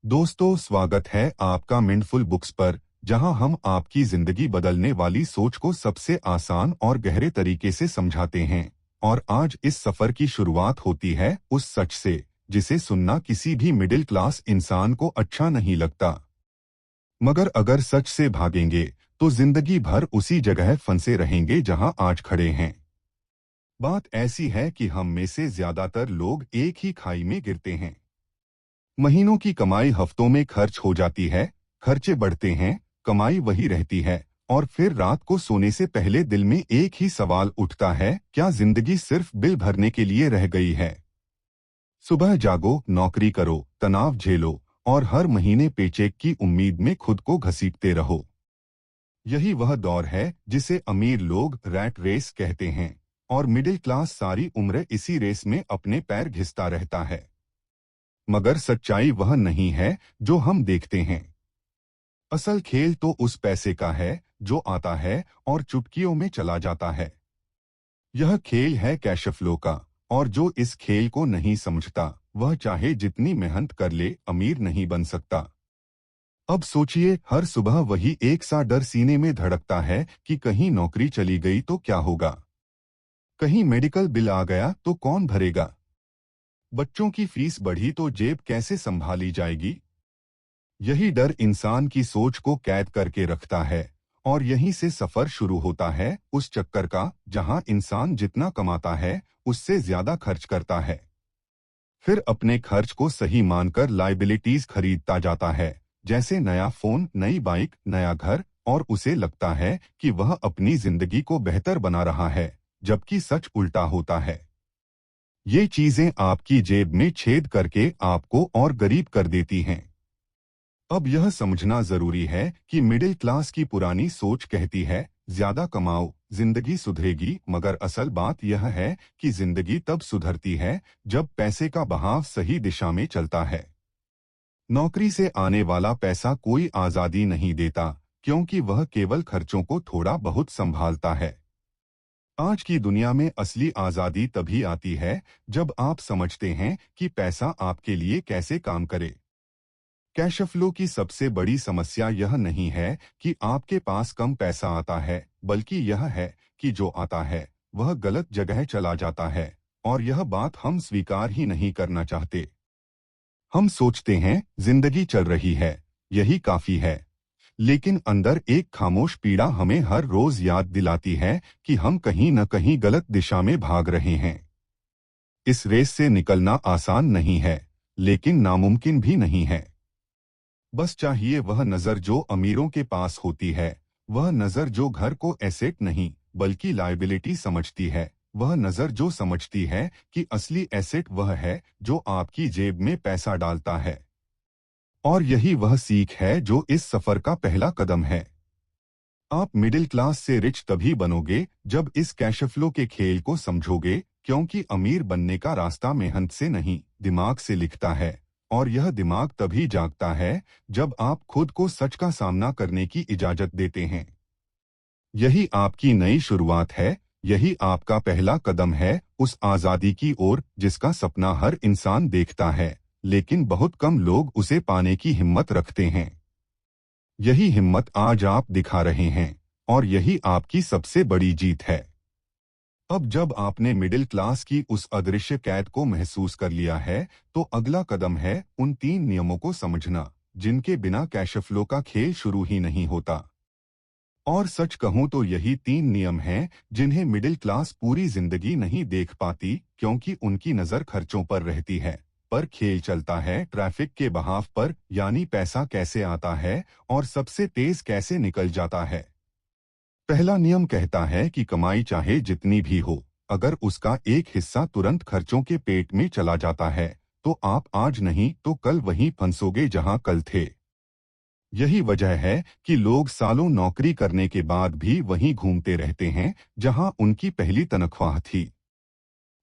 दोस्तों, स्वागत है आपका मिंटफुल बुक्स पर, जहां हम आपकी जिंदगी बदलने वाली सोच को सबसे आसान और गहरे तरीके से समझाते हैं। और आज इस सफर की शुरुआत होती है उस सच से जिसे सुनना किसी भी मिडिल क्लास इंसान को अच्छा नहीं लगता, मगर अगर सच से भागेंगे तो जिंदगी भर उसी जगह फंसे रहेंगे जहां आज खड़े हैं। बात ऐसी है कि हम में से ज्यादातर लोग एक ही खाई में गिरते हैं। महीनों की कमाई हफ्तों में खर्च हो जाती है, खर्चे बढ़ते हैं, कमाई वही रहती है, और फिर रात को सोने से पहले दिल में एक ही सवाल उठता है, क्या जिंदगी सिर्फ बिल भरने के लिए रह गई है? सुबह जागो, नौकरी करो, तनाव झेलो, और हर महीने पेचेक की उम्मीद में खुद को घसीटते रहो। यही वह दौर है जिसे अमीर लोग रैट रेस कहते हैं, और मिडिल क्लास सारी उम्र इसी रेस में अपने पैर घिसता रहता है। मगर सच्चाई वह नहीं है जो हम देखते हैं। असल खेल तो उस पैसे का है जो आता है और चुटकियों में चला जाता है। यह खेल है कैश फ्लो का, और जो इस खेल को नहीं समझता वह चाहे जितनी मेहनत कर ले अमीर नहीं बन सकता। अब सोचिए, हर सुबह वही एक सा डर सीने में धड़कता है कि कहीं नौकरी चली गई तो क्या होगा, कहीं मेडिकल बिल आ गया तो कौन भरेगा, बच्चों की फीस बढ़ी तो जेब कैसे संभाली जाएगी। यही डर इंसान की सोच को कैद करके रखता है, और यहीं से सफर शुरू होता है उस चक्कर का जहां इंसान जितना कमाता है उससे ज्यादा खर्च करता है। फिर अपने खर्च को सही मानकर लाइबिलिटीज खरीदता जाता है, जैसे नया फोन, नई बाइक, नया घर, और उसे लगता है कि वह अपनी जिंदगी को बेहतर बना रहा है, जबकि सच उल्टा होता है। ये चीजें आपकी जेब में छेद करके आपको और गरीब कर देती हैं। अब यह समझना जरूरी है कि मिडिल क्लास की पुरानी सोच कहती है, ज्यादा कमाओ, जिंदगी सुधरेगी, मगर असल बात यह है कि जिंदगी तब सुधरती है जब पैसे का बहाव सही दिशा में चलता है। नौकरी से आने वाला पैसा कोई आजादी नहीं देता, क्योंकि वह केवल खर्चों को थोड़ा बहुत संभालता है। आज की दुनिया में असली आजादी तभी आती है जब आप समझते हैं कि पैसा आपके लिए कैसे काम करे। कैश फ्लो की सबसे बड़ी समस्या यह नहीं है कि आपके पास कम पैसा आता है, बल्कि यह है कि जो आता है वह गलत जगह चला जाता है, और यह बात हम स्वीकार ही नहीं करना चाहते। हम सोचते हैं जिंदगी चल रही है, यही काफी है, लेकिन अंदर एक खामोश पीड़ा हमें हर रोज याद दिलाती है कि हम कहीं न कहीं गलत दिशा में भाग रहे हैं। इस रेस से निकलना आसान नहीं है, लेकिन नामुमकिन भी नहीं है। बस चाहिए वह नजर जो अमीरों के पास होती है, वह नजर जो घर को एसेट नहीं बल्कि लायबिलिटी समझती है, वह नजर जो समझती है कि असली एसेट वह है जो आपकी जेब में पैसा डालता है। और यही वह सीख है जो इस सफर का पहला कदम है। आप मिडिल क्लास से रिच तभी बनोगे जब इस कैश फ्लो के खेल को समझोगे, क्योंकि अमीर बनने का रास्ता मेहनत से नहीं, दिमाग से लिखता है। और यह दिमाग तभी जागता है जब आप खुद को सच का सामना करने की इजाजत देते हैं। यही आपकी नई शुरुआत है, यही आपका पहला कदम है उस आजादी की ओर जिसका सपना हर इंसान देखता है, लेकिन बहुत कम लोग उसे पाने की हिम्मत रखते हैं। यही हिम्मत आज आप दिखा रहे हैं, और यही आपकी सबसे बड़ी जीत है। अब जब आपने मिडिल क्लास की उस अदृश्य कैद को महसूस कर लिया है, तो अगला कदम है उन 3 नियमों को समझना जिनके बिना कैश फ्लो का खेल शुरू ही नहीं होता। और सच कहूं तो यही 3 नियम हैं जिन्हें मिडिल क्लास पूरी जिंदगी नहीं देख पाती, क्योंकि उनकी नजर खर्चों पर रहती है। पर खेल चलता है ट्रैफिक के बहाव पर, यानी पैसा कैसे आता है और सबसे तेज कैसे निकल जाता है। पहला नियम कहता है कि कमाई चाहे जितनी भी हो, अगर उसका एक हिस्सा तुरंत खर्चों के पेट में चला जाता है, तो आप आज नहीं तो कल वहीं फंसोगे जहां कल थे। यही वजह है कि लोग सालों नौकरी करने के बाद भी वहीं घूमते रहते हैं जहां उनकी पहली तनख्वाह थी।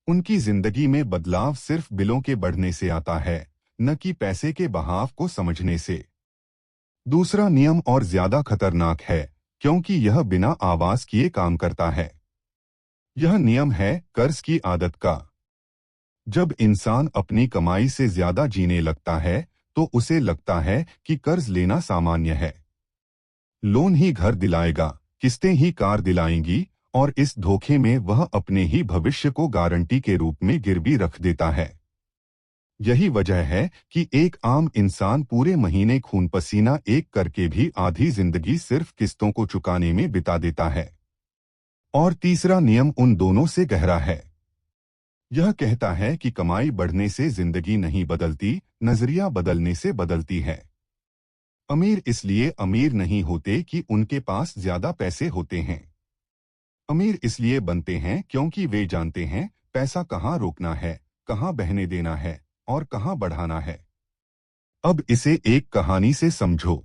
उनकी जिंदगी में बदलाव सिर्फ बिलों के बढ़ने से आता है, न कि पैसे के बहाव को समझने से। दूसरा नियम और ज्यादा खतरनाक है, क्योंकि यह बिना आवाज किए काम करता है। यह नियम है कर्ज की आदत का। जब इंसान अपनी कमाई से ज्यादा जीने लगता है, तो उसे लगता है कि कर्ज लेना सामान्य है। लोन ही घर दिलाएगा, किस्तें ही कार दिलाएंगी, और इस धोखे में वह अपने ही भविष्य को गारंटी के रूप में गिरवी रख देता है। यही वजह है कि एक आम इंसान पूरे महीने खून पसीना एक करके भी आधी जिंदगी सिर्फ किस्तों को चुकाने में बिता देता है। और तीसरा नियम उन दोनों से गहरा है। यह कहता है कि कमाई बढ़ने से जिंदगी नहीं बदलती, नजरिया बदलने से बदलती है। अमीर इसलिए अमीर नहीं होते कि उनके पास ज्यादा पैसे होते हैं। अमीर इसलिए बनते हैं क्योंकि वे जानते हैं पैसा कहाँ रोकना है, कहाँ बहने देना है और कहाँ बढ़ाना है। अब इसे एक कहानी से समझो।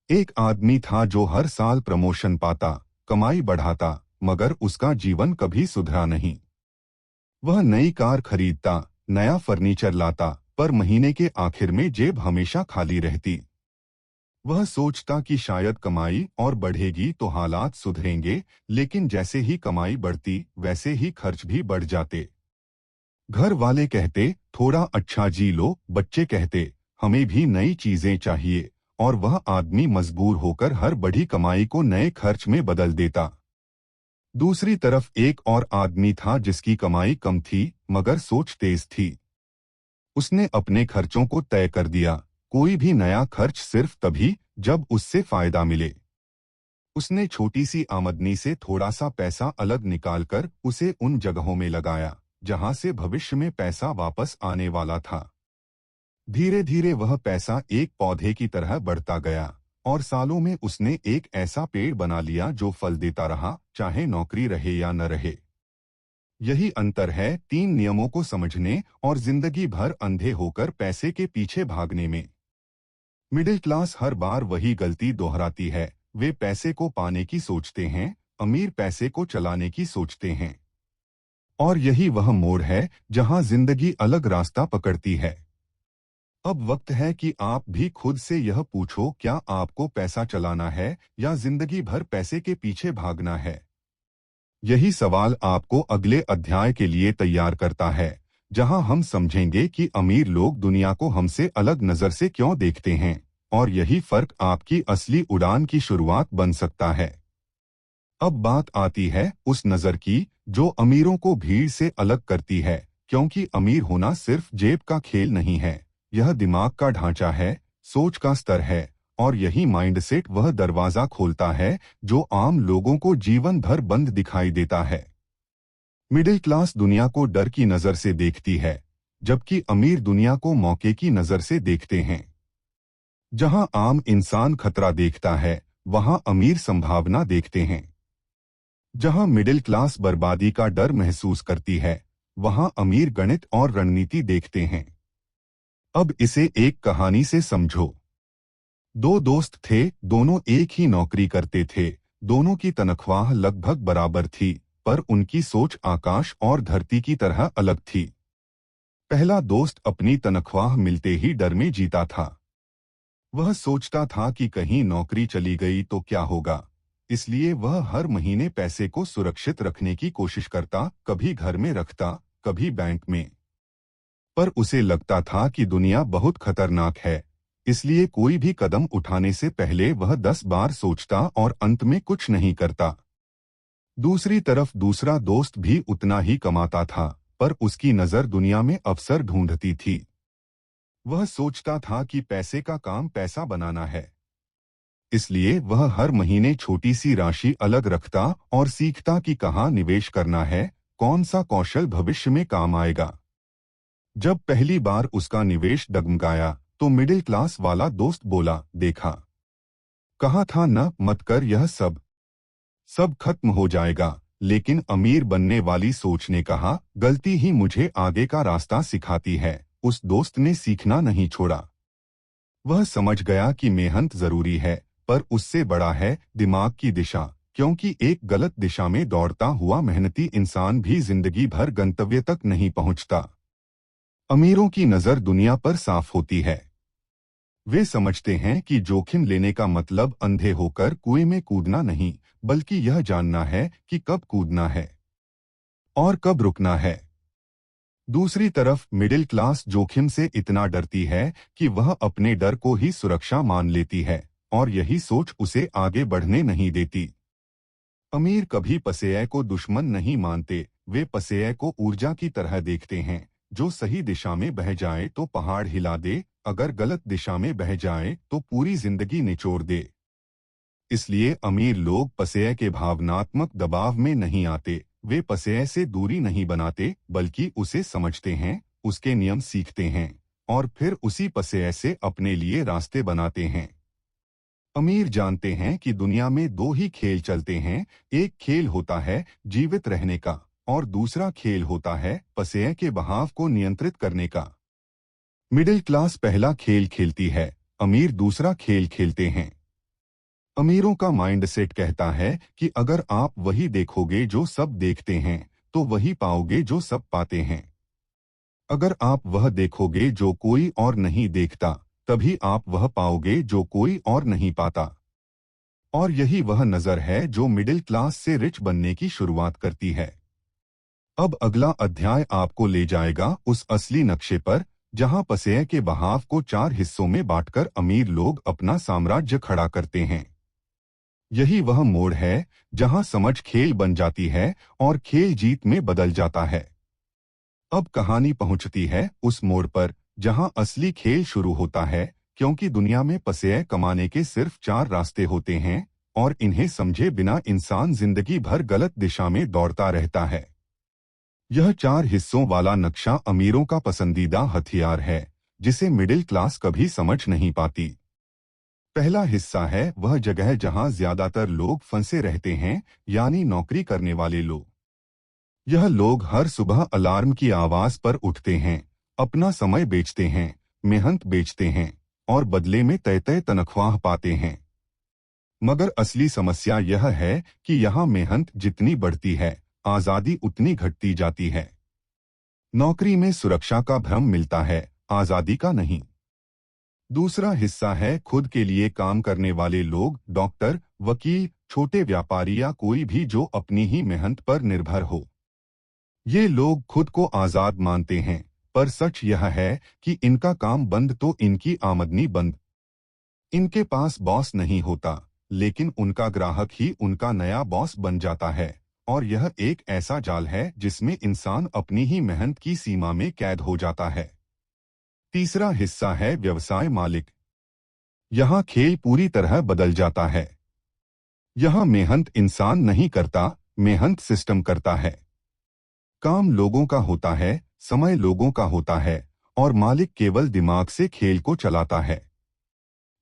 एक आदमी था जो हर साल प्रमोशन पाता, कमाई बढ़ाता, मगर उसका जीवन कभी सुधरा नहीं। वह नई कार खरीदता, नया फर्नीचर लाता, पर महीने के आखिर में जेब हमेशा खाली रहती। वह सोचता कि शायद कमाई और बढ़ेगी तो हालात सुधरेंगे, लेकिन जैसे ही कमाई बढ़ती वैसे ही खर्च भी बढ़ जाते। घर वाले कहते थोड़ा अच्छा जी लो, बच्चे कहते हमें भी नई चीजें चाहिए, और वह आदमी मजबूर होकर हर बड़ी कमाई को नए खर्च में बदल देता। दूसरी तरफ एक और आदमी था जिसकी कमाई कम थी मगर सोच तेज थी। उसने अपने खर्चों को तय कर दिया, कोई भी नया खर्च सिर्फ तभी जब उससे फायदा मिले। उसने छोटी सी आमदनी से थोड़ा सा पैसा अलग निकालकर उसे उन जगहों में लगाया जहां से भविष्य में पैसा वापस आने वाला था। धीरे धीरे वह पैसा एक पौधे की तरह बढ़ता गया, और सालों में उसने एक ऐसा पेड़ बना लिया जो फल देता रहा, चाहे नौकरी रहे या न रहे। यही अंतर है तीन नियमों को समझने और जिंदगी भर अंधे होकर पैसे के पीछे भागने में। मिडिल क्लास हर बार वही गलती दोहराती है। वे पैसे को पाने की सोचते हैं, अमीर पैसे को चलाने की सोचते हैं। और यही वह मोड़ है जहां जिंदगी अलग रास्ता पकड़ती है। अब वक्त है कि आप भी खुद से यह पूछो, क्या आपको पैसा चलाना है या जिंदगी भर पैसे के पीछे भागना है? यही सवाल आपको अगले अध्याय के लिए तैयार करता है, जहां हम समझेंगे कि अमीर लोग दुनिया को हमसे अलग नजर से क्यों देखते हैं, और यही फर्क आपकी असली उड़ान की शुरुआत बन सकता है। अब बात आती है उस नजर की जो अमीरों को भीड़ से अलग करती है, क्योंकि अमीर होना सिर्फ जेब का खेल नहीं है, यह दिमाग का ढांचा है, सोच का स्तर है, और यही माइंडसेट वह दरवाजा खोलता है जो आम लोगों को जीवन भर बंद दिखाई देता है। मिडिल क्लास दुनिया को डर की नजर से देखती है, जबकि अमीर दुनिया को मौके की नजर से देखते हैं। जहां आम इंसान खतरा देखता है, वहां अमीर संभावना देखते हैं। जहां मिडिल क्लास बर्बादी का डर महसूस करती है, वहां अमीर गणित और रणनीति देखते हैं। अब इसे एक कहानी से समझो। दो दोस्त थे, दोनों एक ही नौकरी करते थे, दोनों की तनख्वाह लगभग बराबर थी, पर उनकी सोच आकाश और धरती की तरह अलग थी। पहला दोस्त अपनी तनख्वाह मिलते ही डर में जीता था। वह सोचता था कि कहीं नौकरी चली गई तो क्या होगा, इसलिए वह हर महीने पैसे को सुरक्षित रखने की कोशिश करता, कभी घर में रखता, कभी बैंक में। पर उसे लगता था कि दुनिया बहुत खतरनाक है, इसलिए कोई भी कदम उठाने से पहले वह 10 बार सोचता और अंत में कुछ नहीं करता। दूसरी तरफ दूसरा दोस्त भी उतना ही कमाता था, पर उसकी नजर दुनिया में अवसर ढूंढती थी। वह सोचता था कि पैसे का काम पैसा बनाना है, इसलिए वह हर महीने छोटी सी राशि अलग रखता और सीखता कि कहाँ निवेश करना है, कौन सा कौशल भविष्य में काम आएगा। जब पहली बार उसका निवेश डगमगाया तो मिडिल क्लास वाला दोस्त बोला, देखा, कहा था न मत कर, यह सब सब खत्म हो जाएगा। लेकिन अमीर बनने वाली सोच ने कहा, गलती ही मुझे आगे का रास्ता सिखाती है। उस दोस्त ने सीखना नहीं छोड़ा। वह समझ गया कि मेहनत जरूरी है, पर उससे बड़ा है दिमाग की दिशा, क्योंकि एक गलत दिशा में दौड़ता हुआ मेहनती इंसान भी जिंदगी भर गंतव्य तक नहीं पहुंचता। अमीरों की नजर दुनिया पर साफ होती है। वे समझते हैं कि जोखिम लेने का मतलब अंधे होकर कुएं में कूदना नहीं, बल्कि यह जानना है कि कब कूदना है और कब रुकना है। दूसरी तरफ मिडिल क्लास जोखिम से इतना डरती है कि वह अपने डर को ही सुरक्षा मान लेती है और यही सोच उसे आगे बढ़ने नहीं देती। अमीर कभी पसेय को दुश्मन नहीं मानते, वे पसेय को ऊर्जा की तरह देखते हैं जो सही दिशा में बह जाए तो पहाड़ हिला दे, अगर गलत दिशा में बह जाए तो पूरी जिंदगी निचोड़ दे। इसलिए अमीर लोग पसेय के भावनात्मक दबाव में नहीं आते, वे पसेय से दूरी नहीं बनाते बल्कि उसे समझते हैं, उसके नियम सीखते हैं और फिर उसी पसेय से अपने लिए रास्ते बनाते हैं। अमीर जानते हैं कि दुनिया में दो ही खेल चलते हैं, एक खेल होता है जीवित रहने का और दूसरा खेल होता है पसेय के बहाव को नियंत्रित करने का। मिडिल क्लास पहला खेल खेलती है, अमीर दूसरा खेल खेलते हैं। अमीरों का माइंडसेट कहता है कि अगर आप वही देखोगे जो सब देखते हैं तो वही पाओगे जो सब पाते हैं। अगर आप वह देखोगे जो कोई और नहीं देखता तभी आप वह पाओगे जो कोई और नहीं पाता। और यही वह नजर है जो मिडिल क्लास से रिच बनने की शुरुआत करती है। अब अगला अध्याय आपको ले जाएगा उस असली नक्शे पर जहां पसेय के बहाव को 4 हिस्सों में बांटकर अमीर लोग अपना साम्राज्य खड़ा करते हैं। यही वह मोड़ है जहां समझ खेल बन जाती है और खेल जीत में बदल जाता है। अब कहानी पहुंचती है उस मोड़ पर जहां असली खेल शुरू होता है, क्योंकि दुनिया में पसेय कमाने के सिर्फ 4 रास्ते होते हैं और इन्हें समझे बिना इंसान जिंदगी भर गलत दिशा में दौड़ता रहता है। यह 4 हिस्सों वाला नक्शा अमीरों का पसंदीदा हथियार है जिसे मिडिल क्लास कभी समझ नहीं पाती। पहला हिस्सा है वह जगह जहां ज्यादातर लोग फंसे रहते हैं, यानी नौकरी करने वाले लोग। यह लोग हर सुबह अलार्म की आवाज पर उठते हैं, अपना समय बेचते हैं, मेहनत बेचते हैं और बदले में तय तय तनख्वाह पाते हैं। मगर असली समस्या यह है कि यहाँ मेहनत जितनी बढ़ती है, आजादी उतनी घटती जाती है। नौकरी में सुरक्षा का भ्रम मिलता है, आजादी का नहीं। दूसरा हिस्सा है खुद के लिए काम करने वाले लोग, डॉक्टर, वकील, छोटे व्यापारी या कोई भी जो अपनी ही मेहनत पर निर्भर हो। ये लोग खुद को आजाद मानते हैं, पर सच यह है कि इनका काम बंद तो इनकी आमदनी बंद। इनके पास बॉस नहीं होता, लेकिन उनका ग्राहक ही उनका नया बॉस बन जाता है और यह एक ऐसा जाल है जिसमें इंसान अपनी ही मेहनत की सीमा में कैद हो जाता है। तीसरा हिस्सा है व्यवसाय मालिक। यहाँ खेल पूरी तरह बदल जाता है। यहाँ मेहनत इंसान नहीं करता, मेहनत सिस्टम करता है। काम लोगों का होता है, समय लोगों का होता है और मालिक केवल दिमाग से खेल को चलाता है।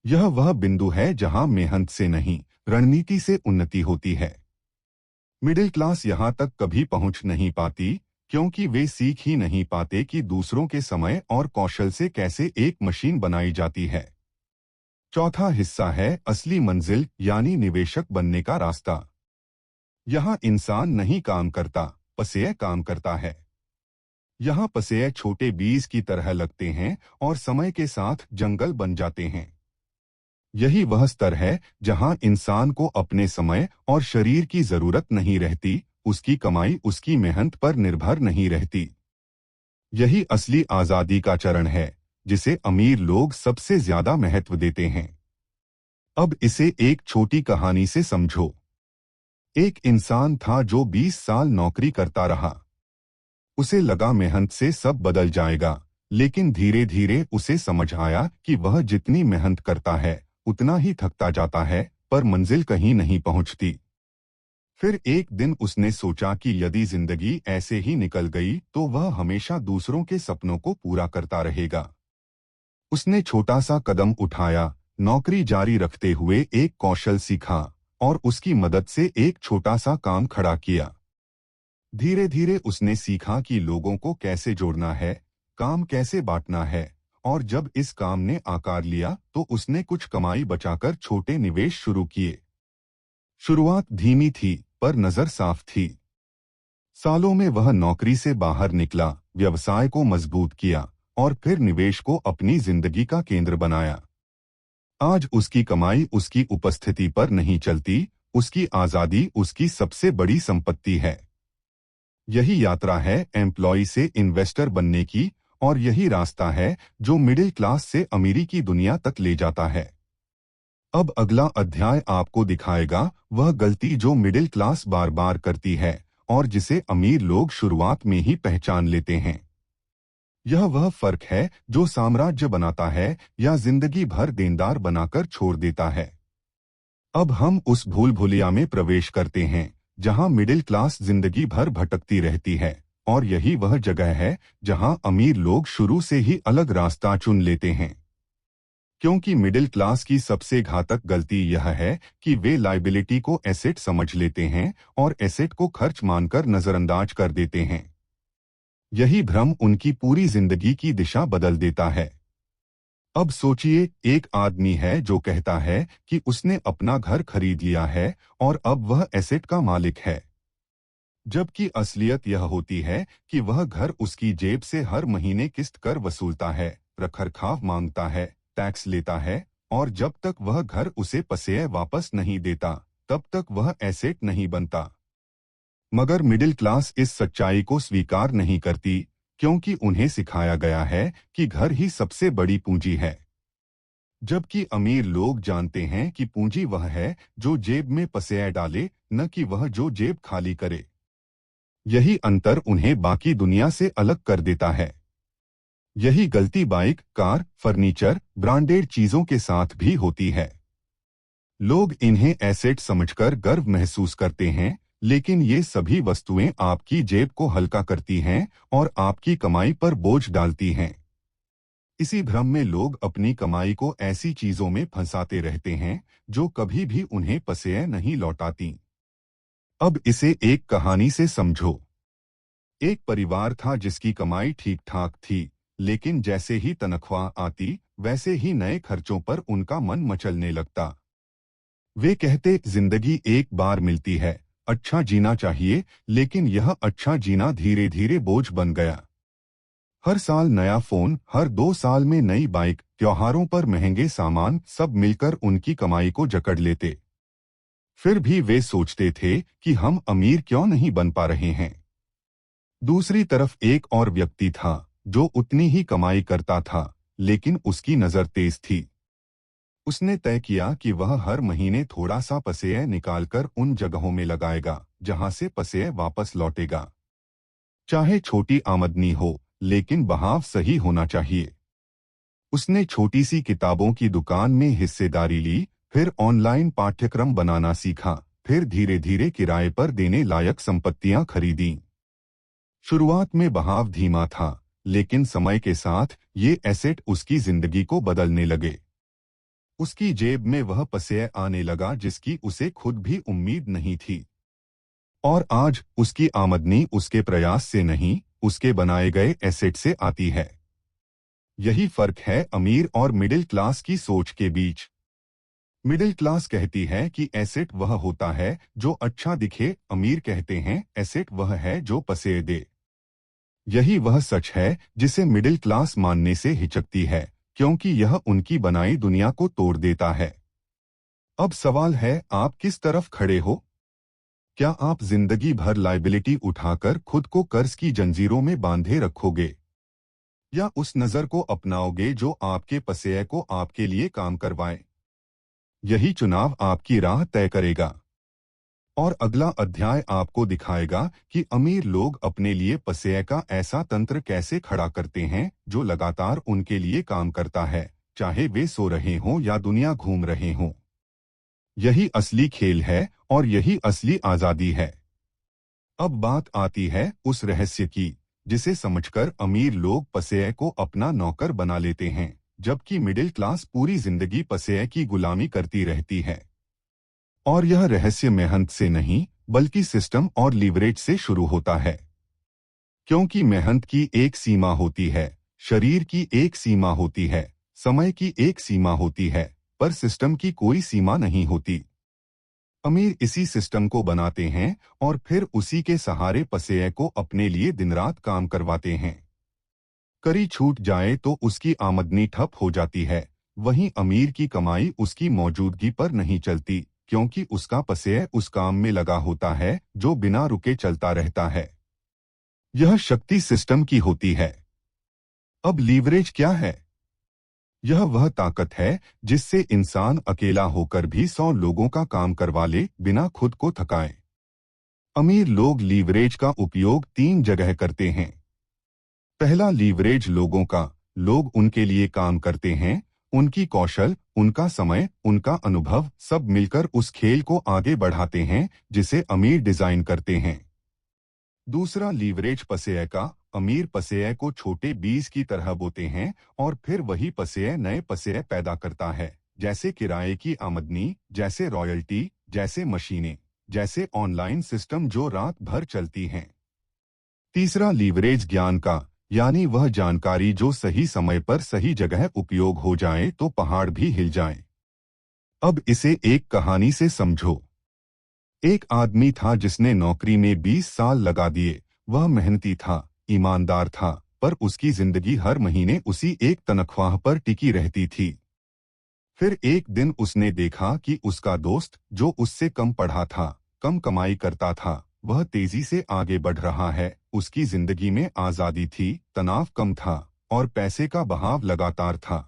यह वह बिंदु है जहां मेहनत से नहीं, रणनीति से उन्नति होती है। मिडिल क्लास यहां तक कभी पहुंच नहीं पाती क्योंकि वे सीख ही नहीं पाते कि दूसरों के समय और कौशल से कैसे एक मशीन बनाई जाती है। चौथा हिस्सा है असली मंजिल यानी निवेशक बनने का रास्ता। यहाँ इंसान नहीं काम करता, पसेय काम करता है। यहाँ पसेय छोटे बीज की तरह लगते हैं और समय के साथ जंगल बन जाते हैं। यही वह स्तर है जहाँ इंसान को अपने समय और शरीर की जरूरत नहीं रहती, उसकी कमाई उसकी मेहनत पर निर्भर नहीं रहती। यही असली आजादी का चरण है जिसे अमीर लोग सबसे ज्यादा महत्व देते हैं। अब इसे एक छोटी कहानी से समझो। एक इंसान था जो 20 साल नौकरी करता रहा। उसे लगा मेहनत से सब बदल जाएगा, लेकिन धीरे धीरे उसे समझ आया कि वह जितनी मेहनत करता है उतना ही थकता जाता है, पर मंजिल कहीं नहीं पहुंचती। फिर एक दिन उसने सोचा कि यदि जिंदगी ऐसे ही निकल गई तो वह हमेशा दूसरों के सपनों को पूरा करता रहेगा। उसने छोटा सा कदम उठाया, नौकरी जारी रखते हुए एक कौशल सीखा और उसकी मदद से एक छोटा सा काम खड़ा किया। धीरे धीरे उसने सीखा कि लोगों को कैसे जोड़ना है, काम कैसे बांटना है और जब इस काम ने आकार लिया तो उसने कुछ कमाई बचाकर छोटे निवेश शुरू किए। शुरुआत धीमी थी पर नजर साफ थी। सालों में वह नौकरी से बाहर निकला, व्यवसाय को मजबूत किया और फिर निवेश को अपनी जिंदगी का केंद्र बनाया। आज उसकी कमाई उसकी उपस्थिति पर नहीं चलती, उसकी आजादी उसकी सबसे बड़ी संपत्ति है। यही यात्रा है एम्प्लॉय से इन्वेस्टर बनने की, और यही रास्ता है जो मिडिल क्लास से अमीरी की दुनिया तक ले जाता है। अब अगला अध्याय आपको दिखाएगा वह गलती जो मिडिल क्लास बार बार करती है और जिसे अमीर लोग शुरुआत में ही पहचान लेते हैं। यह वह फर्क है जो साम्राज्य बनाता है या जिंदगी भर देनदार बनाकर छोड़ देता है। अब हम उस भूल भुलिया में प्रवेश करते हैं जहां मिडिल क्लास जिंदगी भर भटकती रहती है, और यही वह जगह है जहां अमीर लोग शुरू से ही अलग रास्ता चुन लेते हैं। क्योंकि मिडिल क्लास की सबसे घातक गलती यह है कि वे लाइबिलिटी को एसेट समझ लेते हैं और एसेट को खर्च मानकर नजरअंदाज कर देते हैं। यही भ्रम उनकी पूरी जिंदगी की दिशा बदल देता है। अब सोचिए, एक आदमी है जो कहता है कि उसने अपना घर खरीद लिया है और अब वह एसेट का मालिक है, जबकि असलियत यह होती है कि वह घर उसकी जेब से हर महीने किस्त कर वसूलता है, रखरखाव मांगता है, टैक्स लेता है, और जब तक वह घर उसे पसेह वापस नहीं देता तब तक वह एसेट नहीं बनता। मगर मिडिल क्लास इस सच्चाई को स्वीकार नहीं करती, क्योंकि उन्हें सिखाया गया है कि घर ही सबसे बड़ी पूंजी है। जबकि अमीर लोग जानते हैं कि पूंजी वह है जो जेब में पसेह डाले, न कि वह जो जेब खाली करे। यही अंतर उन्हें बाकी दुनिया से अलग कर देता है। यही गलती बाइक, कार, फर्नीचर, ब्रांडेड चीजों के साथ भी होती है। लोग इन्हें एसेट समझकर गर्व महसूस करते हैं, लेकिन ये सभी वस्तुएं आपकी जेब को हल्का करती हैं और आपकी कमाई पर बोझ डालती हैं। इसी भ्रम में लोग अपनी कमाई को ऐसी चीजों में फंसाते रहते हैं जो कभी भी उन्हें पसेह नहीं लौटाती। अब इसे एक कहानी से समझो। एक परिवार था जिसकी कमाई ठीक ठाक थी, लेकिन जैसे ही तनख्वाह आती वैसे ही नए खर्चों पर उनका मन मचलने लगता। वे कहते, जिंदगी एक बार मिलती है, अच्छा जीना चाहिए, लेकिन यह अच्छा जीना धीरे धीरे बोझ बन गया। हर साल नया फोन, हर 2 साल में नई बाइक, त्योहारों पर महंगे सामान, सब मिलकर उनकी कमाई को जकड़ लेते। फिर भी वे सोचते थे कि हम अमीर क्यों नहीं बन पा रहे हैं। दूसरी तरफ एक और व्यक्ति था जो उतनी ही कमाई करता था, लेकिन उसकी नजर तेज थी। उसने तय किया कि वह हर महीने थोड़ा सा पसेह निकालकर उन जगहों में लगाएगा जहां से पसेह वापस लौटेगा। चाहे छोटी आमदनी हो, लेकिन बहाव सही होना चाहिए। उसने छोटी सी किताबों की दुकान में हिस्सेदारी ली, फिर ऑनलाइन पाठ्यक्रम बनाना सीखा, फिर धीरे धीरे किराए पर देने लायक संपत्तियां खरीदी। शुरुआत में बहाव धीमा था, लेकिन समय के साथ ये एसेट उसकी जिंदगी को बदलने लगे। उसकी जेब में वह पसेह आने लगा जिसकी उसे खुद भी उम्मीद नहीं थी। और आज उसकी आमदनी उसके प्रयास से नहीं, उसके बनाए गए एसेट से आती है। यही फर्क है अमीर और मिडिल क्लास की सोच के बीच। मिडिल क्लास कहती है कि एसेट वह होता है जो अच्छा दिखे, अमीर कहते हैं एसेट वह है जो पसेह दे। यही वह सच है जिसे मिडिल क्लास मानने से हिचकती है, क्योंकि यह उनकी बनाई दुनिया को तोड़ देता है। अब सवाल है, आप किस तरफ खड़े हो? क्या आप जिंदगी भर लाइबिलिटी उठाकर खुद को कर्ज की जंजीरों में बांधे रखोगे, या उस नजर को अपनाओगे जो आपके पसेह को आपके लिए काम करवाए? यही चुनाव आपकी राह तय करेगा। और अगला अध्याय आपको दिखाएगा कि अमीर लोग अपने लिए पसेह का ऐसा तंत्र कैसे खड़ा करते हैं जो लगातार उनके लिए काम करता है, चाहे वे सो रहे हों या दुनिया घूम रहे हों। यही असली खेल है और यही असली आजादी है। अब बात आती है उस रहस्य की जिसे समझकर अमीर लोग पसेह को अपना नौकर बना लेते हैं, जबकि मिडिल क्लास पूरी जिंदगी पसेह की गुलामी करती रहती है। और यह रहस्य मेहनत से नहीं, बल्कि सिस्टम और लीवरेज से शुरू होता है। क्योंकि मेहनत की एक सीमा होती है, शरीर की एक सीमा होती है, समय की एक सीमा होती है, पर सिस्टम की कोई सीमा नहीं होती। अमीर इसी सिस्टम को बनाते हैं और फिर उसी के सहारे पसेह को अपने लिए दिन रात काम करवाते हैं। करी छूट जाए तो उसकी आमदनी ठप हो जाती है, वहीं अमीर की कमाई उसकी मौजूदगी पर नहीं चलती, क्योंकि उसका पसेह उस काम में लगा होता है जो बिना रुके चलता रहता है। यह शक्ति सिस्टम की होती है। अब लीवरेज क्या है? यह वह ताकत है जिससे इंसान अकेला होकर भी 100 लोगों का काम करवा ले बिना खुद को थकाए। अमीर लोग लीवरेज का उपयोग 3 जगह करते हैं। पहला लीवरेज लोगों का, लोग उनके लिए काम करते हैं, उनकी कौशल, उनका समय, उनका अनुभव सब मिलकर उस खेल को आगे बढ़ाते हैं जिसे अमीर डिजाइन करते हैं। दूसरा लीवरेज पसेय का, अमीर पसेय को छोटे बीज की तरह बोते हैं और फिर वही पसेय नए पसेय पैदा करता है, जैसे किराए की आमदनी, जैसे रॉयल्टी, जैसे मशीनें, जैसे ऑनलाइन सिस्टम जो रात भर चलती हैं। तीसरा लीवरेज ज्ञान का, यानी वह जानकारी जो सही समय पर सही जगह उपयोग हो जाए तो पहाड़ भी हिल जाए। अब इसे एक कहानी से समझो। एक आदमी था जिसने नौकरी में 20 साल लगा दिए। वह मेहनती था, ईमानदार था, पर उसकी जिंदगी हर महीने उसी एक तनख्वाह पर टिकी रहती थी। फिर एक दिन उसने देखा कि उसका दोस्त, जो उससे कम पढ़ा था, कम कमाई करता था, वह तेजी से आगे बढ़ रहा है। उसकी जिंदगी में आजादी थी, तनाव कम था और पैसे का बहाव लगातार था।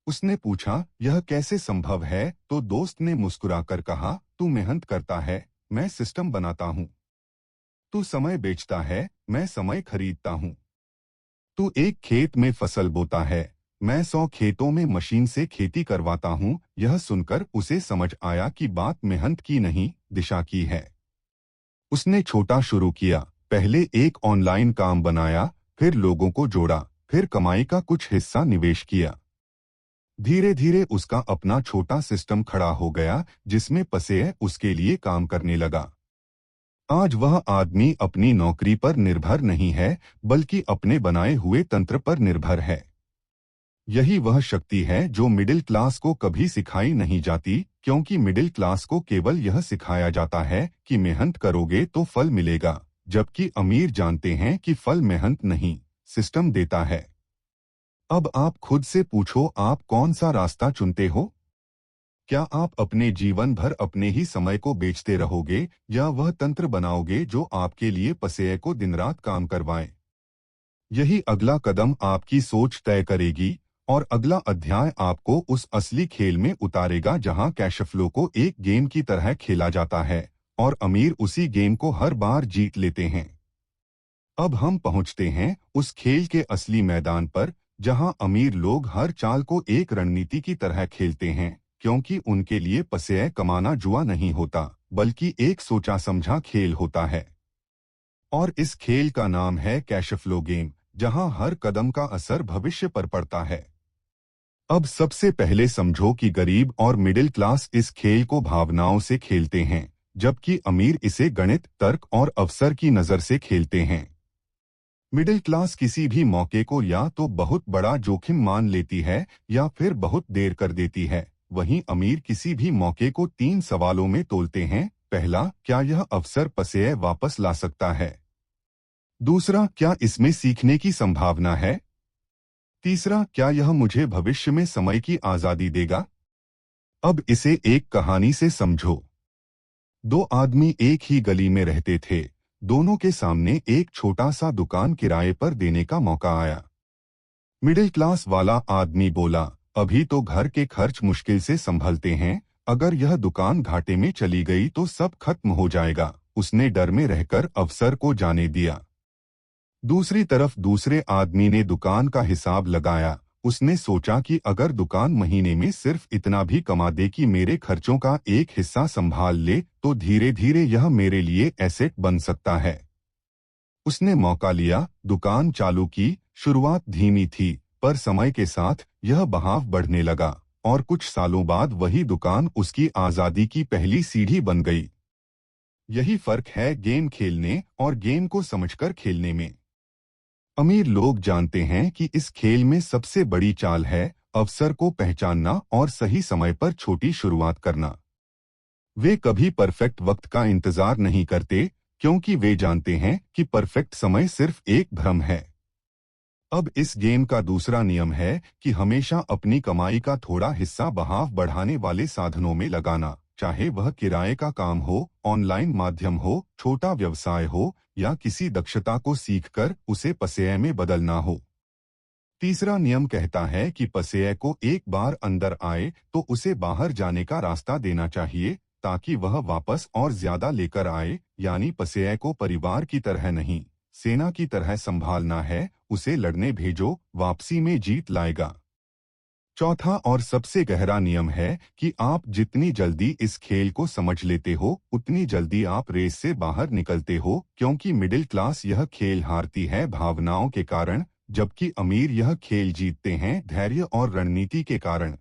उसने पूछा, यह कैसे संभव है? तो दोस्त ने मुस्कुराकर कहा, तू मेहनत करता है, मैं सिस्टम बनाता हूँ। तू समय बेचता है, मैं समय खरीदता हूँ। तू एक खेत में फसल बोता है, मैं 100 खेतों में मशीन से खेती करवाता हूँ। यह सुनकर उसे समझ आया कि बात मेहनत की नहीं, दिशा की है। उसने छोटा शुरू किया, पहले एक ऑनलाइन काम बनाया, फिर लोगों को जोड़ा, फिर कमाई का कुछ हिस्सा निवेश किया। धीरे धीरे उसका अपना छोटा सिस्टम खड़ा हो गया जिसमें पसेह उसके लिए काम करने लगा। आज वह आदमी अपनी नौकरी पर निर्भर नहीं है, बल्कि अपने बनाए हुए तंत्र पर निर्भर है। यही वह शक्ति है जो मिडिल क्लास को कभी सिखाई नहीं जाती, क्योंकि मिडिल क्लास को केवल यह सिखाया जाता है कि मेहनत करोगे तो फल मिलेगा, जबकि अमीर जानते हैं कि फल मेहनत नहीं, सिस्टम देता है। अब आप खुद से पूछो, आप कौन सा रास्ता चुनते हो? क्या आप अपने जीवन भर अपने ही समय को बेचते रहोगे या वह तंत्र बनाओगे जो आपके लिए पसेह को दिन रात काम करवाए? यही अगला कदम आपकी सोच तय करेगी और अगला अध्याय आपको उस असली खेल में उतारेगा जहां कैश फ्लो को एक गेम की तरह खेला जाता है और अमीर उसी गेम को हर बार जीत लेते हैं। अब हम पहुंचते हैं उस खेल के असली मैदान पर, जहां अमीर लोग हर चाल को एक रणनीति की तरह खेलते हैं, क्योंकि उनके लिए पसेह कमाना जुआ नहीं होता, बल्कि एक सोचा समझा खेल होता है। और इस खेल का नाम है कैश फ्लो गेम, जहां हर कदम का असर भविष्य पर पड़ता है। अब सबसे पहले समझो कि गरीब और मिडिल क्लास इस खेल को भावनाओं से खेलते हैं, जबकि अमीर इसे गणित, तर्क और अवसर की नजर से खेलते हैं। मिडिल क्लास किसी भी मौके को या तो बहुत बड़ा जोखिम मान लेती है या फिर बहुत देर कर देती है। वहीं अमीर किसी भी मौके को 3 सवालों में तोलते हैं। पहला, क्या यह अवसर पसेह वापस ला सकता है? दूसरा, क्या इसमें सीखने की संभावना है? तीसरा, क्या यह मुझे भविष्य में समय की आजादी देगा? अब इसे एक कहानी से समझो। 2 आदमी एक ही गली में रहते थे। दोनों के सामने एक छोटा सा दुकान किराए पर देने का मौका आया। मिडिल क्लास वाला आदमी बोला, अभी तो घर के खर्च मुश्किल से संभलते हैं, अगर यह दुकान घाटे में चली गई तो सब खत्म हो जाएगा। उसने डर में रहकर अवसर को जाने दिया। दूसरी तरफ दूसरे आदमी ने दुकान का हिसाब लगाया। उसने सोचा कि अगर दुकान महीने में सिर्फ इतना भी कमा दे कि मेरे खर्चों का एक हिस्सा संभाल ले, तो धीरे धीरे यह मेरे लिए एसेट बन सकता है। उसने मौका लिया, दुकान चालू की। शुरुआत धीमी थी, पर समय के साथ यह बहाव बढ़ने लगा और कुछ सालों बाद वही दुकान उसकी आजादी की पहली सीढ़ी बन गई। यही फर्क है गेम खेलने और गेम को समझकर खेलने में। अमीर लोग जानते हैं कि इस खेल में सबसे बड़ी चाल है अवसर को पहचानना और सही समय पर छोटी शुरुआत करना। वे कभी परफेक्ट वक्त का इंतजार नहीं करते, क्योंकि वे जानते हैं कि परफेक्ट समय सिर्फ एक भ्रम है। अब इस गेम का दूसरा नियम है कि हमेशा अपनी कमाई का थोड़ा हिस्सा बहाव बढ़ाने वाले साधनों में लगाना। चाहे वह किराए का काम हो, ऑनलाइन माध्यम हो, छोटा व्यवसाय हो या किसी दक्षता को सीखकर उसे पसेय में बदलना हो। तीसरा नियम कहता है कि पसेय को एक बार अंदर आए तो उसे बाहर जाने का रास्ता देना चाहिए, ताकि वह वापस और ज्यादा लेकर आए। यानी पसेय को परिवार की तरह नहीं, सेना की तरह संभालना है। उसे लड़ने भेजो, वापसी में जीत लाएगा। चौथा और सबसे गहरा नियम है कि आप जितनी जल्दी इस खेल को समझ लेते हो, उतनी जल्दी आप रेस से बाहर निकलते हो, क्योंकि मिडिल क्लास यह खेल हारती है भावनाओं के कारण, जबकि अमीर यह खेल जीतते हैं धैर्य और रणनीति के कारण।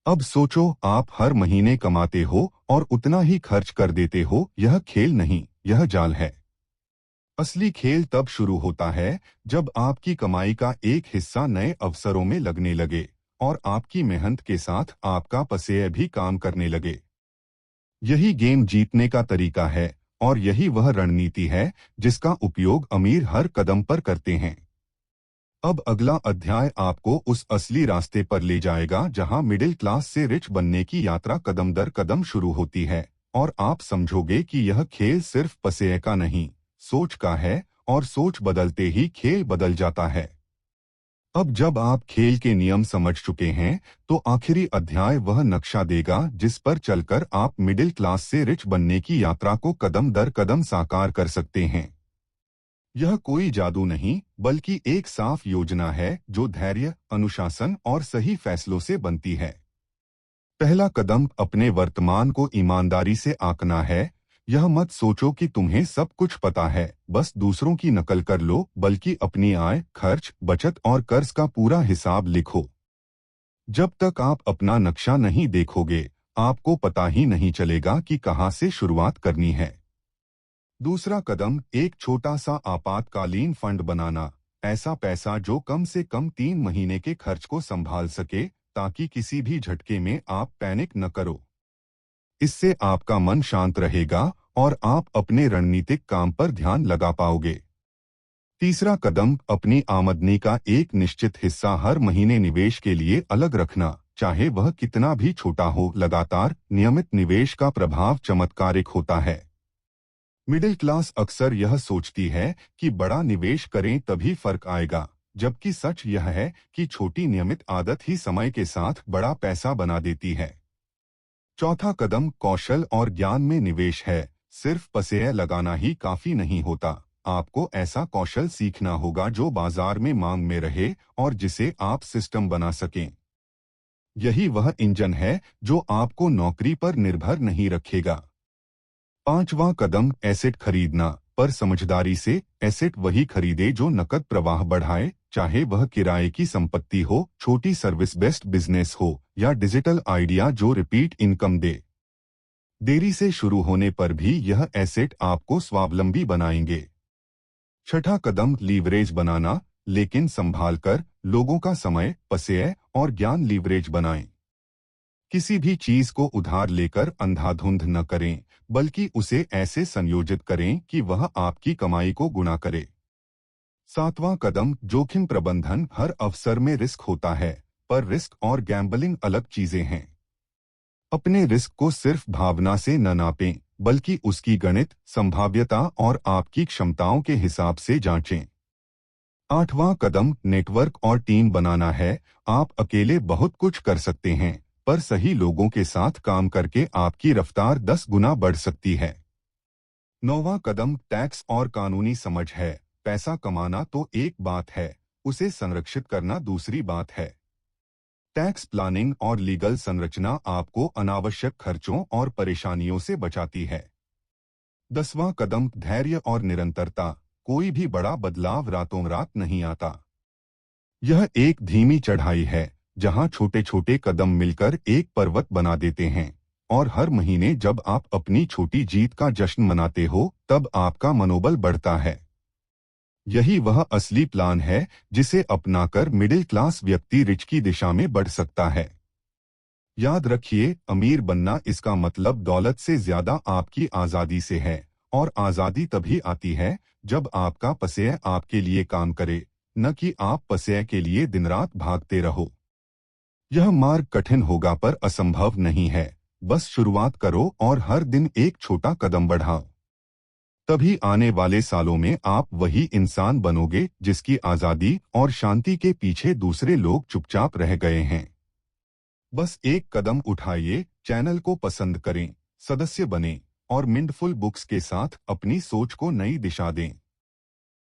अब सोचो, आप हर महीने कमाते हो और उतना ही खर्च कर देते हो। यह खेल नहीं, यह जाल है। असली खेल तब शुरू होता है जब आपकी कमाई का एक हिस्सा नए अवसरों में लगने लगे और आपकी मेहनत के साथ आपका पसेय भी काम करने लगे। यही गेम जीतने का तरीका है और यही वह रणनीति है जिसका उपयोग अमीर हर कदम पर करते हैं। अब अगला अध्याय आपको उस असली रास्ते पर ले जाएगा जहां मिडिल क्लास से रिच बनने की यात्रा कदम दर कदम शुरू होती है, और आप समझोगे कि यह खेल सिर्फ पसेय का नहीं, सोच का है, और सोच बदलते ही खेल बदल जाता है। अब जब आप खेल के नियम समझ चुके हैं, तो आखिरी अध्याय वह नक्शा देगा जिस पर चलकर आप मिडिल क्लास से रिच बनने की यात्रा को कदम दर कदम साकार कर सकते हैं। यह कोई जादू नहीं, बल्कि एक साफ योजना है जो धैर्य, अनुशासन और सही फैसलों से बनती है। पहला कदम अपने वर्तमान को ईमानदारी से आंकना है। यह मत सोचो कि तुम्हें सब कुछ पता है, बस दूसरों की नकल कर लो, बल्कि अपनी आय, खर्च, बचत और कर्ज का पूरा हिसाब लिखो। जब तक आप अपना नक्शा नहीं देखोगे, आपको पता ही नहीं चलेगा कि कहां से शुरुआत करनी है। दूसरा कदम, एक छोटा सा आपातकालीन फंड बनाना। ऐसा पैसा जो कम से कम 3 महीने के खर्च को संभाल सके, ताकि किसी भी झटके में आप पैनिक न करो। इससे आपका मन शांत रहेगा और आप अपने रणनीतिक काम पर ध्यान लगा पाओगे। तीसरा कदम, अपनी आमदनी का एक निश्चित हिस्सा हर महीने निवेश के लिए अलग रखना, चाहे वह कितना भी छोटा हो। लगातार नियमित निवेश का प्रभाव चमत्कारिक होता है। मिडिल क्लास अक्सर यह सोचती है कि बड़ा निवेश करें तभी फर्क आएगा, जबकि सच यह है कि छोटी नियमित आदत ही समय के साथ बड़ा पैसा बना देती है। चौथा कदम, कौशल और ज्ञान में निवेश है। सिर्फ पसेय लगाना ही काफी नहीं होता, आपको ऐसा कौशल सीखना होगा जो बाजार में मांग में रहे और जिसे आप सिस्टम बना सकें। यही वह इंजन है जो आपको नौकरी पर निर्भर नहीं रखेगा। पांचवां कदम, एसेट खरीदना, पर समझदारी से। एसेट वही खरीदे जो नकद प्रवाह बढ़ाए, चाहे वह किराए की संपत्ति हो, छोटी सर्विस बेस्ड बिजनेस हो या डिजिटल आइडिया जो रिपीट इनकम दे। देरी से शुरू होने पर भी यह एसेट आपको स्वावलंबी बनाएंगे। छठा कदम, लीवरेज बनाना, लेकिन संभाल कर। लोगों का समय, पसेय और ज्ञान लीवरेज बनाएं। किसी भी चीज को उधार लेकर अंधाधुंध न करें, बल्कि उसे ऐसे संयोजित करें कि वह आपकी कमाई को गुणा करे। सातवां कदम, जोखिम प्रबंधन। हर अवसर में रिस्क होता है, पर रिस्क और गैम्बलिंग अलग चीजें हैं। अपने रिस्क को सिर्फ भावना से न नापें, बल्कि उसकी गणित, संभाव्यता और आपकी क्षमताओं के हिसाब से जांचें। आठवां कदम, नेटवर्क और टीम बनाना है। आप अकेले बहुत कुछ कर सकते हैं, पर सही लोगों के साथ काम करके आपकी रफ्तार 10 गुना बढ़ सकती है। नौवां कदम, टैक्स और कानूनी समझ है। पैसा कमाना तो एक बात है, उसे संरक्षित करना दूसरी बात है। टैक्स प्लानिंग और लीगल संरचना आपको अनावश्यक खर्चों और परेशानियों से बचाती है। 10वां कदम, धैर्य और निरंतरता। कोई भी बड़ा बदलाव रातों रात नहीं आता। यह एक धीमी चढ़ाई है, जहां छोटे छोटे कदम मिलकर एक पर्वत बना देते हैं, और हर महीने जब आप अपनी छोटी जीत का जश्न मनाते हो, तब आपका मनोबल बढ़ता है। यही वह असली प्लान है जिसे अपनाकर मिडिल क्लास व्यक्ति रिच की दिशा में बढ़ सकता है। याद रखिए, अमीर बनना इसका मतलब दौलत से ज्यादा आपकी आजादी से है, और आजादी तभी आती है जब आपका पसेय आपके लिए काम करे, न कि आप पसेय के लिए दिन रात भागते रहो। यह मार्ग कठिन होगा पर असंभव नहीं है। बस शुरुआत करो और हर दिन एक छोटा कदम बढ़ाओ। तभी आने वाले सालों में आप वही इंसान बनोगे जिसकी आज़ादी और शांति के पीछे दूसरे लोग चुपचाप रह गए हैं। बस एक कदम उठाइए, चैनल को पसंद करें, सदस्य बनें और माइंडफुल बुक्स के साथ अपनी सोच को नई दिशा दें।